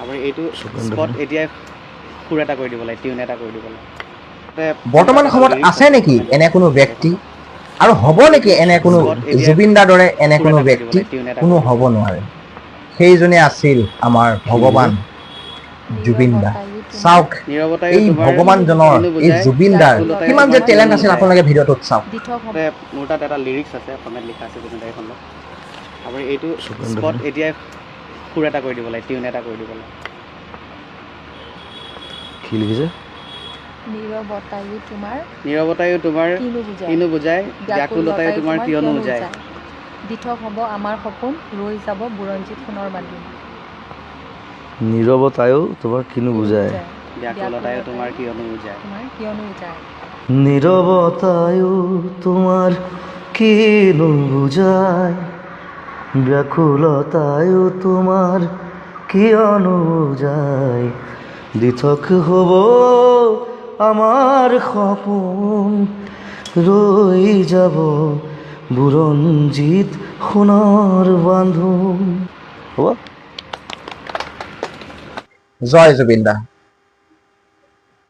আপুনি এইটো স্পট এতিয়া সুৰ এটা কৰি দিব লাগে, টিউন এটা কৰি দিব লাগে। বৰ্তমান সময়ত আছে নেকি এনে কোনো ব্যক্তি আৰু হ'ব নেকি এনে কোনো জুবিন দাৰ দৰে এনে কোনো ব্যক্তি? কোনো হ'ব নোৱাৰে। সেইজনে আছিল আমাৰ ভগৱান জুবিন দা। চাওক এই ভগৱানজনৰ এই জুবিন দাৰ কিমান যে টেলেণ্ট আছিল আপোনালোকে ভিডিঅ'টোত চাওক। মোৰ তাত এটা লিৰিক্স আছে, অসমীয়াত লিখা আছে জুবিন দাৰ এইখনত। আপুনি এইটো স্পট এতিয়া সুৰ এটা কৰি দিব লাগে, টিউন এটা কৰি দিব লাগে। কি লিখিছে? নীৰৱতায়ো তোমাৰ কিনো বুজায়, ব্যাকুলতায়ো তোমাৰ কিয়নো বুজায়। দিঠক হ'ব আমাৰ সপোন, ৰৈ যাব বুৰঞ্জীত সোণৰ বান্ধি। নীৰৱতায়ো তোমাৰ কিনো বুজায়, ব্যাকুলতায়ো তোমাৰ কিয়নো বুজায়। নীৰৱতায়ো তোমাৰ কিনো বুজায়, ব্যাকুলতায়ো তোমাৰ কিয়নো বুজায়। দিঠক হ'ব আমাৰ সপোন, ৰৈ যাব বুৰঞ্জীত সোণৰ বান্ধোন। হ'ব। জয় জুবিন দা।